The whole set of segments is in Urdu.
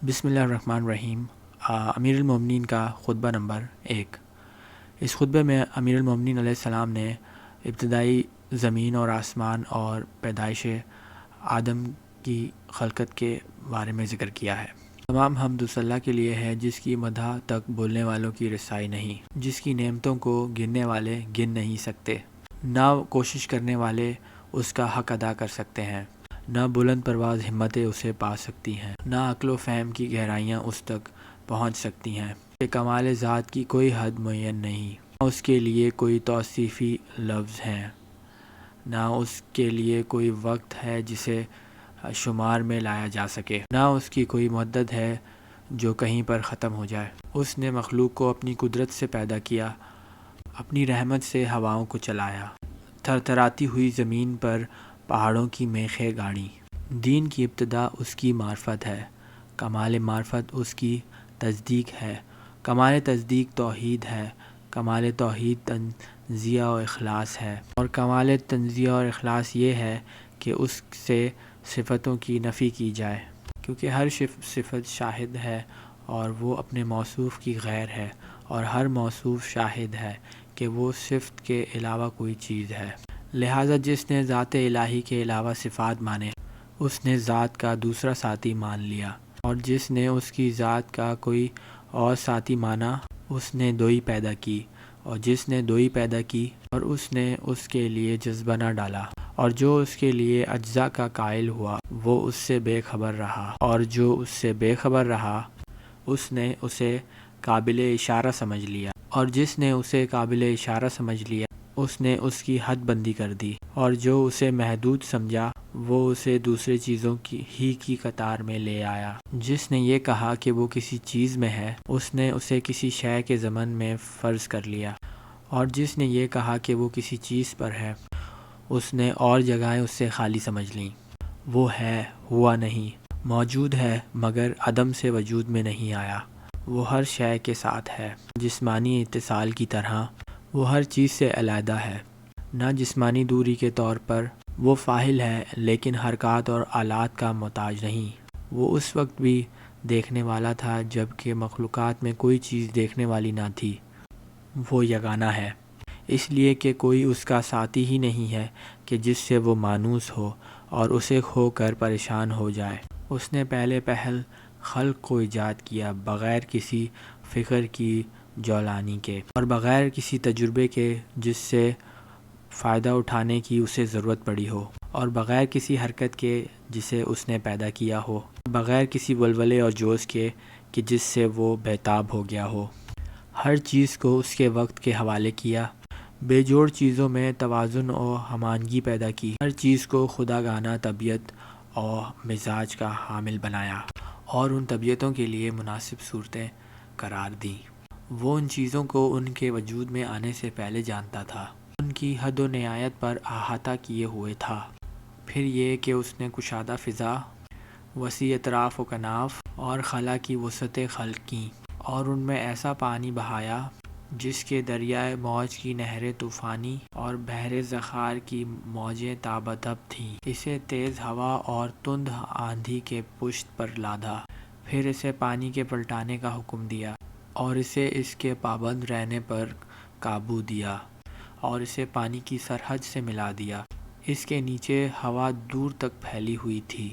بسم اللہ الرحمن الرحیم۔ امیر المومنین کا خطبہ نمبر 1۔ اس خطبے میں امیر المومنین علیہ السلام نے ابتدائی زمین اور آسمان اور پیدائش آدم کی خلقت کے بارے میں ذکر کیا ہے۔ تمام حمد و ثنا کے لیے ہے جس کی مدح تک بولنے والوں کی رسائی نہیں، جس کی نعمتوں کو گننے والے گن نہیں سکتے، نہ کوشش کرنے والے اس کا حق ادا کر سکتے ہیں، نہ بلند پرواز ہمتیں اسے پا سکتی ہیں، نہ عقل و فہم کی گہرائیاں اس تک پہنچ سکتی ہیں کہ کمال ذات کی کوئی حد معین نہیں، نہ اس کے لیے کوئی توصیفی لفظ ہیں، نہ اس کے لیے کوئی وقت ہے جسے شمار میں لایا جا سکے، نہ اس کی کوئی مدت ہے جو کہیں پر ختم ہو جائے۔ اس نے مخلوق کو اپنی قدرت سے پیدا کیا، اپنی رحمت سے ہواؤں کو چلایا، تھرتھراتی ہوئی زمین پر پہاڑوں کی میخیں گاڑی۔ دین کی ابتدا اس کی معرفت ہے، کمال معرفت اس کی تصدیق ہے، کمال تصدیق توحید ہے، کمال توحید تنزیہ و اخلاص ہے، اور کمال تنزیہ اور اخلاص یہ ہے کہ اس سے صفتوں کی نفی کی جائے، کیونکہ ہر صفت شاہد ہے اور وہ اپنے موصوف کی غیر ہے، اور ہر موصوف شاہد ہے کہ وہ صفت کے علاوہ کوئی چیز ہے۔ لہٰذا جس نے ذات الہی کے علاوہ صفات مانے اس نے ذات کا دوسرا ساتھی مان لیا، اور جس نے اس کی ذات کا کوئی اور ساتھی مانا اس نے دوئی پیدا کی، اور جس نے دوئی پیدا کی اور اس نے اس کے لیے جذبہ نہ ڈالا، اور جو اس کے لیے اجزا کا قائل ہوا وہ اس سے بے خبر رہا، اور جو اس سے بے خبر رہا اس نے اسے قابل اشارہ سمجھ لیا، اور جس نے اسے قابل اشارہ سمجھ لیا اس نے اس کی حد بندی کر دی، اور جو اسے محدود سمجھا وہ اسے دوسری چیزوں کی قطار میں لے آیا۔ جس نے یہ کہا کہ وہ کسی چیز میں ہے اس نے اسے کسی شے کے ضمن میں فرض کر لیا، اور جس نے یہ کہا کہ وہ کسی چیز پر ہے اس نے اور جگہیں اس سے خالی سمجھ لیں۔ وہ ہے، ہوا نہیں، موجود ہے مگر عدم سے وجود میں نہیں آیا، وہ ہر شے کے ساتھ ہے، جسمانی اتصال کی طرح وہ ہر چیز سے علیحدہ ہے، نہ جسمانی دوری کے طور پر وہ فاعل ہے لیکن حرکات اور آلات کا محتاج نہیں۔ وہ اس وقت بھی دیکھنے والا تھا جب کہ مخلوقات میں کوئی چیز دیکھنے والی نہ تھی۔ وہ یگانہ ہے، اس لیے کہ کوئی اس کا ساتھی ہی نہیں ہے کہ جس سے وہ مانوس ہو اور اسے کھو کر پریشان ہو جائے۔ اس نے پہلے پہل خلق کو ایجاد کیا بغیر کسی فکر کی جولانی کے، اور بغیر کسی تجربے کے جس سے فائدہ اٹھانے کی اسے ضرورت پڑی ہو، اور بغیر کسی حرکت کے جسے اس نے پیدا کیا ہو، بغیر کسی ولولے اور جوش کے کہ جس سے وہ بے تاب ہو گیا ہو۔ ہر چیز کو اس کے وقت کے حوالے کیا، بے جوڑ چیزوں میں توازن و ہمانگی پیدا کی، ہر چیز کو خوداگانہ طبیعت اور مزاج کا حامل بنایا، اور ان طبیعتوں کے لیے مناسب صورتیں قرار دیں۔ وہ ان چیزوں کو ان کے وجود میں آنے سے پہلے جانتا تھا، ان کی حد و نہایت پر احاطہ کیے ہوئے تھا۔ پھر یہ کہ اس نے کشادہ فضا، وسیع اطراف و کناف اور خلا کی وسعت خلق کیں، اور ان میں ایسا پانی بہایا جس کے دریائے موج کی نہریں طوفانی اور بحر ذخار کی موجیں تابادب تھیں۔ اسے تیز ہوا اور تند آندھی کے پشت پر لادھا، پھر اسے پانی کے پلٹانے کا حکم دیا، اور اسے اس کے پابند رہنے پر قابو دیا، اور اسے پانی کی سرحد سے ملا دیا۔ اس کے نیچے ہوا دور تک پھیلی ہوئی تھی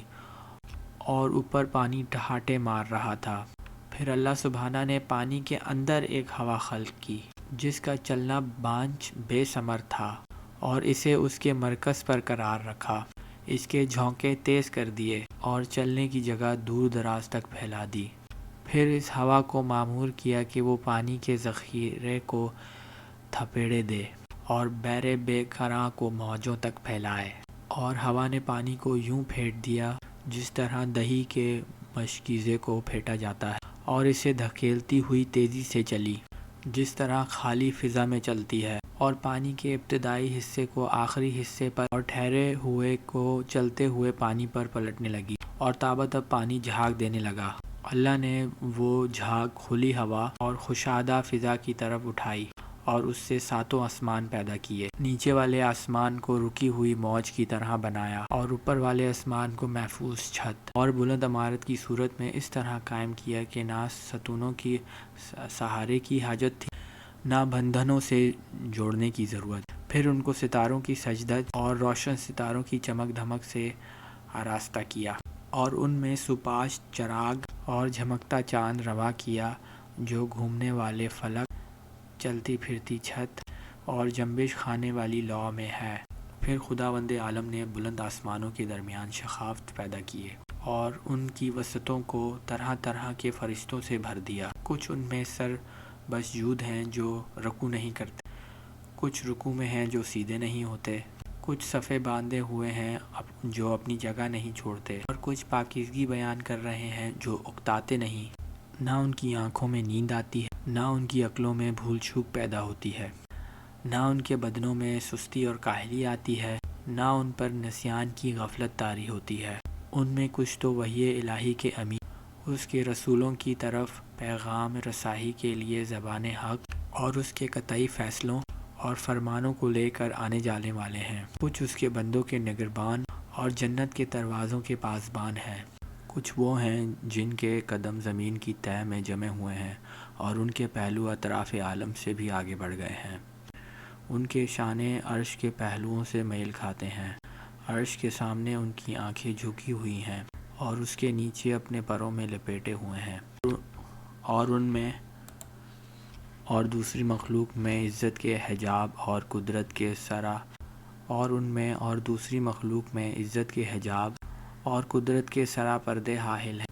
اور اوپر پانی ٹھاٹھیں مار رہا تھا۔ پھر اللہ سبحانہ نے پانی کے اندر ایک ہوا خلق کی جس کا چلنا بانجھ بے ثمر تھا، اور اسے اس کے مرکز پر قرار رکھا، اس کے جھونکے تیز کر دیے اور چلنے کی جگہ دور دراز تک پھیلا دی۔ پھر اس ہوا کو مامور کیا کہ وہ پانی کے ذخیرے کو تھپیڑے دے اور بحر بے کراں کو موجوں تک پھیلائے، اور ہوا نے پانی کو یوں پھیٹ دیا جس طرح دہی کے مشکیزے کو پھیٹا جاتا ہے، اور اسے دھکیلتی ہوئی تیزی سے چلی جس طرح خالی فضا میں چلتی ہے، اور پانی کے ابتدائی حصے کو آخری حصے پر اور ٹھہرے ہوئے کو چلتے ہوئے پانی پر پلٹنے لگی، اور تابادب پانی جھاگ دینے لگا۔ اللہ نے وہ جھاگ کھلی ہوا اور کشادہ فضا کی طرف اٹھائی اور اس سے 7 آسمان پیدا کیے۔ نیچے والے آسمان کو رکی ہوئی موج کی طرح بنایا اور اوپر والے آسمان کو محفوظ چھت اور بلند عمارت کی صورت میں اس طرح قائم کیا کہ نہ ستونوں کی سہارے کی حاجت تھی، نہ بندھنوں سے جوڑنے کی ضرورت۔ پھر ان کو ستاروں کی سجدت اور روشن ستاروں کی چمک دھمک سے آراستہ کیا، اور ان میں سپاش چراغ اور جھمکتا چاند روا کیا جو گھومنے والے فلک، چلتی پھرتی چھت اور جنبش کھانے والی لو میں ہے۔ پھر خداوند عالم نے بلند آسمانوں کے درمیان شخافت پیدا کیے اور ان کی وسطوں کو طرح طرح کے فرشتوں سے بھر دیا۔ کچھ ان میں سر بسجود ہیں جو رکوع نہیں کرتے، کچھ رکوع میں ہیں جو سیدھے نہیں ہوتے، کچھ صفے باندھے ہوئے ہیں جو اپنی جگہ نہیں چھوڑتے، اور کچھ پاکیزگی بیان کر رہے ہیں جو اکتاتے نہیں۔ نہ ان کی آنکھوں میں نیند آتی ہے، نہ ان کی عقلوں میں بھول چوک پیدا ہوتی ہے، نہ ان کے بدنوں میں سستی اور کاہلی آتی ہے، نہ ان پر نسیان کی غفلت طاری ہوتی ہے۔ ان میں کچھ تو وحی الہی کے امین، اس کے رسولوں کی طرف پیغام رسائی کے لیے زبان حق اور اس کے قطعی فیصلوں اور فرمانوں کو لے کر آنے جانے والے ہیں۔ کچھ اس کے بندوں کے نگربان اور جنت کے دروازوں کے پاسبان ہیں۔ کچھ وہ ہیں جن کے قدم زمین کی تہہ میں جمے ہوئے ہیں اور ان کے پہلو اطراف عالم سے بھی آگے بڑھ گئے ہیں۔ ان کے شانے عرش کے پہلوؤں سے میل کھاتے ہیں، عرش کے سامنے ان کی آنکھیں جھکی ہوئی ہیں اور اس کے نیچے اپنے پروں میں لپیٹے ہوئے ہیں، اور ان میں اور دوسری مخلوق میں عزت کے حجاب اور قدرت کے سرا اور ان میں اور دوسری مخلوق میں عزت کے حجاب اور قدرت کے سرا پردے حائل ہیں۔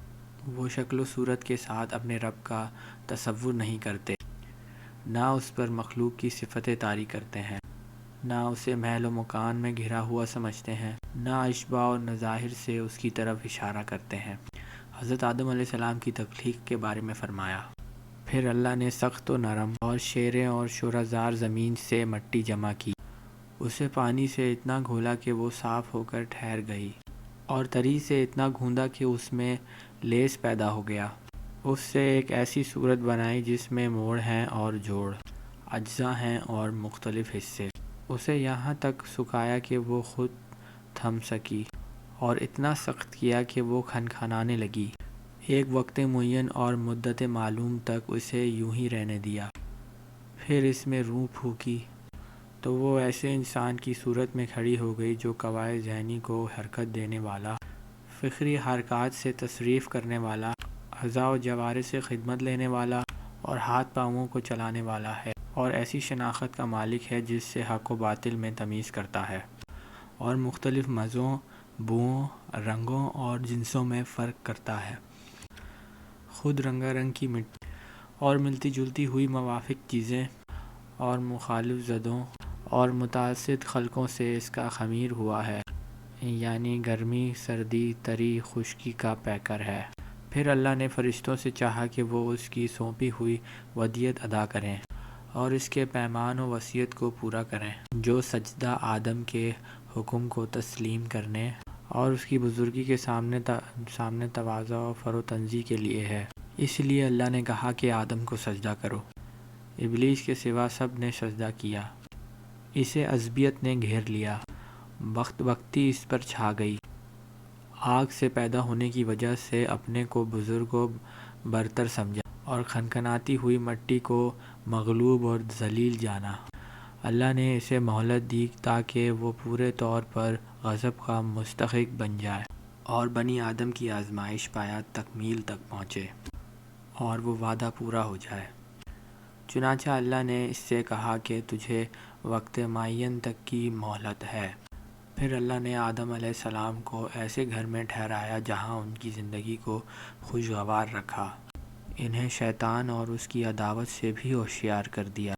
وہ شکل و صورت کے ساتھ اپنے رب کا تصور نہیں کرتے، نہ اس پر مخلوق کی صفتیں طاری کرتے ہیں، نہ اسے محل و مکان میں گھرا ہوا سمجھتے ہیں، نہ اشباہ و نظائر سے اس کی طرف اشارہ کرتے ہیں۔ حضرت آدم علیہ السلام کی تخلیق کے بارے میں فرمایا، پھر اللہ نے سخت و نرم اور شیریں اور شورزار زمین سے مٹی جمع کی، اسے پانی سے اتنا گھولا کہ وہ صاف ہو کر ٹھہر گئی، اور تری سے اتنا گھوندا کہ اس میں لیس پیدا ہو گیا۔ اس سے ایک ایسی صورت بنائی جس میں موڑ ہیں اور جوڑ، اجزا ہیں اور مختلف حصے۔ اسے یہاں تک سکھایا کہ وہ خود تھم سکی، اور اتنا سخت کیا کہ وہ کھنکھنانے لگی۔ ایک وقت معین اور مدت معلوم تک اسے یوں ہی رہنے دیا، پھر اس میں روح پھونکی تو وہ ایسے انسان کی صورت میں کھڑی ہو گئی جو قوائے ذہنی کو حرکت دینے والا، فکری حرکات سے تصریف کرنے والا، اعضاء و جوارح سے خدمت لینے والا اور ہاتھ پاؤں کو چلانے والا ہے، اور ایسی شناخت کا مالک ہے جس سے حق و باطل میں تمیز کرتا ہے، اور مختلف مزوں، بوؤں، رنگوں اور جنسوں میں فرق کرتا ہے۔ خود رنگا رنگ کی مٹی اور ملتی جلتی ہوئی موافق چیزیں اور مخالف زدوں اور متعدد خلقوں سے اس کا خمیر ہوا ہے، یعنی گرمی، سردی، تری، خشکی کا پیکر ہے۔ پھر اللہ نے فرشتوں سے چاہا کہ وہ اس کی سونپی ہوئی ودیعت ادا کریں اور اس کے پیمان و وصیت کو پورا کریں جو سجدہ آدم کے حکم کو تسلیم کرنے اور اس کی بزرگی کے سامنے تواضع و فروتنزی کے لیے ہے۔ اس لیے اللہ نے کہا کہ آدم کو سجدہ کرو۔ ابلیس کے سوا سب نے سجدہ کیا، اسے عصبیت نے گھیر لیا، بخت بختی اس پر چھا گئی۔ آگ سے پیدا ہونے کی وجہ سے اپنے کو بزرگ و برتر سمجھا اور کھنکھناتی ہوئی مٹی کو مغلوب اور ذلیل جانا۔ اللہ نے اسے مہلت دی تاکہ وہ پورے طور پر غضب کا مستحق بن جائے اور بنی آدم کی آزمائش پایا تکمیل تک پہنچے اور وہ وعدہ پورا ہو جائے۔ چنانچہ اللہ نے اس سے کہا کہ تجھے وقت معین تک کی مہلت ہے۔ پھر اللہ نے آدم علیہ السلام کو ایسے گھر میں ٹھہرایا جہاں ان کی زندگی کو خوشگوار رکھا، انہیں شیطان اور اس کی عداوت سے بھی ہوشیار کر دیا۔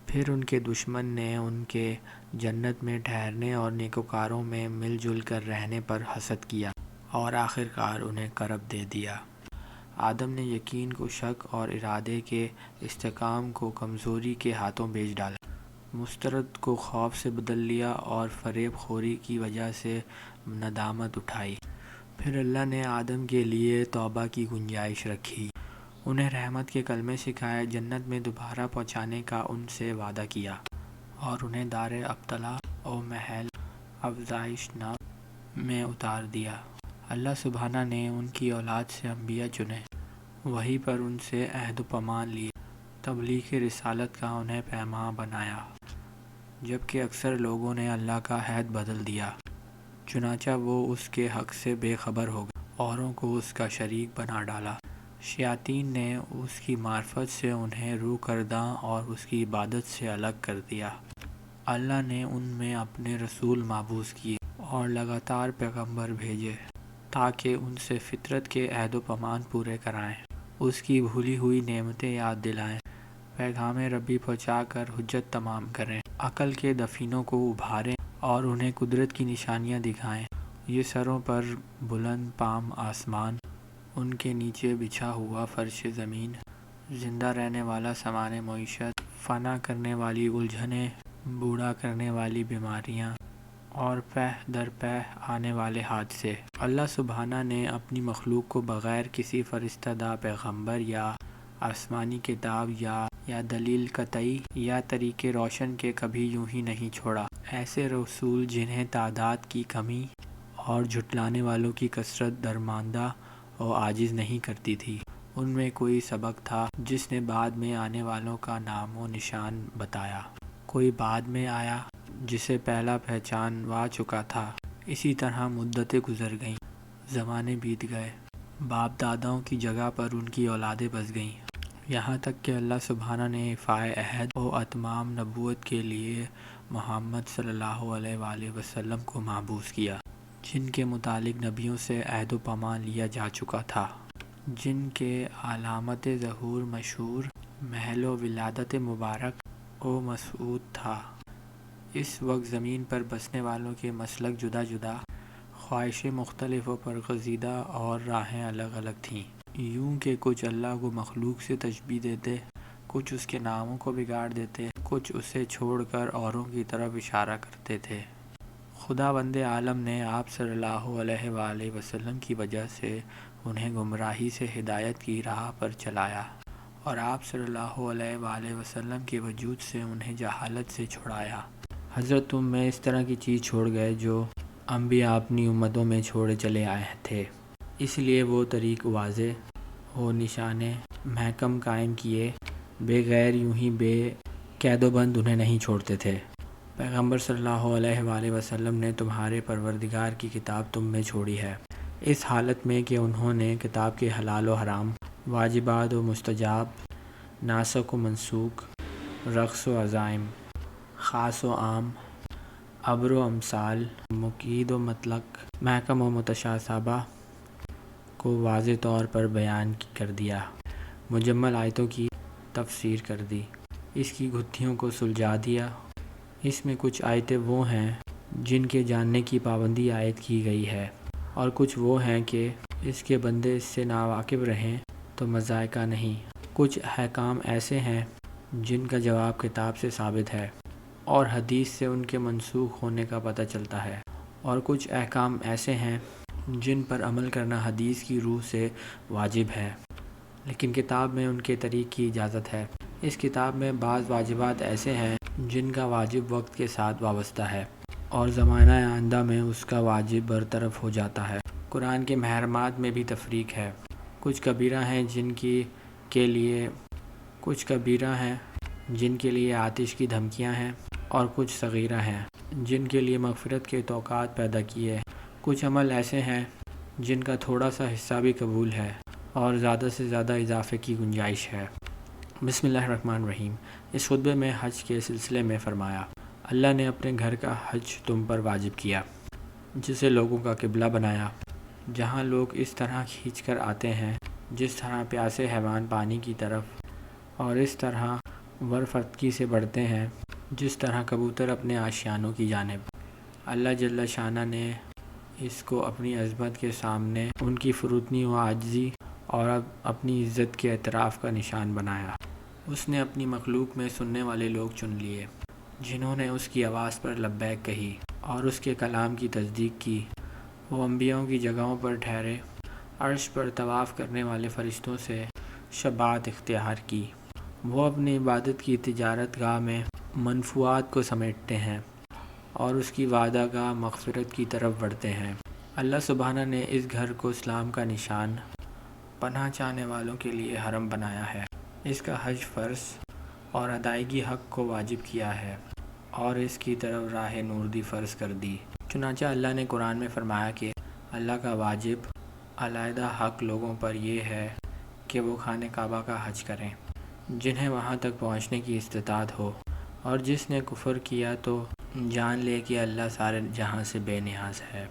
پھر ان کے دشمن نے ان کے جنت میں ٹھہرنے اور نیکوکاروں میں مل جل کر رہنے پر حسد کیا اور آخرکار انہیں کرب دے دیا۔ آدم نے یقین کو شک اور ارادے کے استحکام کو کمزوری کے ہاتھوں بیچ ڈالا، مسترد کو خوف سے بدل لیا اور فریب خوری کی وجہ سے ندامت اٹھائی۔ پھر اللہ نے آدم کے لیے توبہ کی گنجائش رکھی، انہیں رحمت کے کلمے سکھائے، جنت میں دوبارہ پہنچانے کا ان سے وعدہ کیا اور انہیں دار ابتلا و محل افزائش ناک میں اتار دیا۔ اللہ سبحانہ نے ان کی اولاد سے انبیاء چنے، وحی پر ان سے عہد و پیمان لیے، تبلیغ رسالت کا انہیں پیماں بنایا، جبکہ اکثر لوگوں نے اللہ کا عہد بدل دیا، چنانچہ وہ اس کے حق سے بے خبر ہو گئے، اوروں کو اس کا شریک بنا ڈالا۔ شیاطین نے اس کی معرفت سے انہیں رو گرداں اور اس کی عبادت سے الگ کر دیا۔ اللہ نے ان میں اپنے رسول مبعوث کیے اور لگاتار پیغمبر بھیجے تاکہ ان سے فطرت کے عہد و پیمان پورے کرائیں، اس کی بھولی ہوئی نعمتیں یاد دلائیں، پیغام ربی پہنچا کر حجت تمام کریں، عقل کے دفینوں کو ابھاریں اور انہیں قدرت کی نشانیاں دکھائیں۔ یہ سروں پر بلند پام آسمان، ان کے نیچے بچھا ہوا فرش زمین، زندہ رہنے والا سامان معیشت، فنا کرنے والی الجھنیں، بوڑھا کرنے والی بیماریاں اور پہ در پہ آنے والے حادثے۔ اللہ سبحانہ نے اپنی مخلوق کو بغیر کسی فرشتہ دار پیغمبر یا آسمانی کتاب یا دلیل قطعی یا طریق روشن کے کبھی یوں ہی نہیں چھوڑا۔ ایسے رسول جنہیں تعداد کی کمی اور جھٹلانے والوں کی کثرت درماندہ و عاجز نہیں کرتی تھی۔ ان میں کوئی سبق تھا جس نے بعد میں آنے والوں کا نام و نشان بتایا، کوئی بعد میں آیا جسے پہلا پہچانوا چکا تھا۔ اسی طرح مدتیں گزر گئیں، زمانے بیت گئے، باپ داداؤں کی جگہ پر ان کی اولادیں بس گئیں، یہاں تک کہ اللہ سبحانہ نے ایفائے عہد و اتمام نبوت کے لیے محمد صلی اللہ علیہ وآلہ وسلم کو مبعوث کیا، جن کے متعلق نبیوں سے عہد و پیمان لیا جا چکا تھا، جن کے علامت ظہور مشہور، محل و ولادت مبارک و مسعود تھا۔ اس وقت زمین پر بسنے والوں کے مسلک جدا جدا، خواہشیں مختلف و برگزیدہ اور راہیں الگ الگ تھیں، یوں کہ کچھ اللہ کو مخلوق سے تشبیہ دیتے، کچھ اس کے ناموں کو بگاڑ دیتے، کچھ اسے چھوڑ کر اوروں کی طرف اشارہ کرتے تھے۔ خداوند عالم نے آپ صلی اللہ علیہ وآلہ وسلم کی وجہ سے انہیں گمراہی سے ہدایت کی راہ پر چلایا اور آپ صلی اللہ علیہ وآلہ وسلم کے وجود سے انہیں جہالت سے چھڑایا۔ حضرت تم میں اس طرح کی چیز چھوڑ گئے جو انبیاء اپنی امتوں میں چھوڑے چلے آئے تھے، اس لیے وہ طریق واضح و نشانے محکم قائم کیے بغیر یوں ہی بے قید و بند انہیں نہیں چھوڑتے تھے۔ پیغمبر صلی اللہ علیہ وآلہ وسلم نے تمہارے پروردگار کی کتاب تم میں چھوڑی ہے، اس حالت میں کہ انہوں نے کتاب کے حلال و حرام، واجبات و مستحب، ناسخ و منسوخ، رخص و عزائم، خاص و عام، امر و امثال، مقید و مطلق، محکم و متشابہ کو واضح طور پر بیان کر دیا، مجمل آیتوں کی تفسیر کر دی، اس کی گتھیوں کو سلجھا دیا۔ اس میں کچھ آیتیں وہ ہیں جن کے جاننے کی پابندی عائد کی گئی ہے، اور کچھ وہ ہیں کہ اس کے بندے اس سے ناواقف رہیں تو مذائقہ نہیں۔ کچھ احکام ایسے ہیں جن کا جواب کتاب سے ثابت ہے اور حدیث سے ان کے منسوخ ہونے کا پتہ چلتا ہے، اور کچھ احکام ایسے ہیں جن پر عمل کرنا حدیث کی روح سے واجب ہے، لیکن کتاب میں ان کے طریق کی اجازت ہے۔ اس کتاب میں بعض واجبات ایسے ہیں جن کا واجب وقت کے ساتھ وابستہ ہے اور زمانہ آئندہ میں اس کا واجب برطرف ہو جاتا ہے۔ قرآن کے محرمات میں بھی تفریق ہے، کچھ کبیرہ ہیں جن کے لیے آتش کی دھمکیاں ہیں، اور کچھ صغیرہ ہیں جن کے لیے مغفرت کے توقعات پیدا کیے۔ کچھ عمل ایسے ہیں جن کا تھوڑا سا حصہ بھی قبول ہے اور زیادہ سے زیادہ اضافے کی گنجائش ہے۔ بسم اللہ الرحمن الرحیم۔ اس خطبے میں حج کے سلسلے میں فرمایا، اللہ نے اپنے گھر کا حج تم پر واجب کیا، جسے لوگوں کا قبلہ بنایا، جہاں لوگ اس طرح کھینچ کر آتے ہیں جس طرح پیاسے حیوان پانی کی طرف، اور اس طرح ورفتگی سے بڑھتے ہیں جس طرح کبوتر اپنے آشیانوں کی جانب۔ اللہ جل شانہ نے اس کو اپنی عظمت کے سامنے ان کی فروتنی و عاجزی اور اپنی عزت کے اعتراف کا نشان بنایا۔ اس نے اپنی مخلوق میں سننے والے لوگ چن لیے جنہوں نے اس کی آواز پر لبیک کہی اور اس کے کلام کی تصدیق کی۔ وہ انبیاءوں کی جگہوں پر ٹھہرے، عرش پر طواف کرنے والے فرشتوں سے شباعت اختیار کی۔ وہ اپنی عبادت کی تجارت گاہ میں منفوعات کو سمیٹتے ہیں اور اس کی وعدہ گاہ مغفرت کی طرف بڑھتے ہیں۔ اللہ سبحانہ نے اس گھر کو اسلام کا نشان، پناہ چاہنے والوں کے لیے حرم بنایا ہے۔ اس کا حج فرض اور ادائیگی حق کو واجب کیا ہے اور اس کی طرف راہ نور دی فرض کر دی۔ چنانچہ اللہ نے قرآن میں فرمایا کہ اللہ کا واجب علیحدہ حق لوگوں پر یہ ہے کہ وہ خانہ کعبہ کا حج کریں جنہیں وہاں تک پہنچنے کی استطاعت ہو، اور جس نے کفر کیا تو جان لے کہ اللہ سارے جہاں سے بے نیاز ہے۔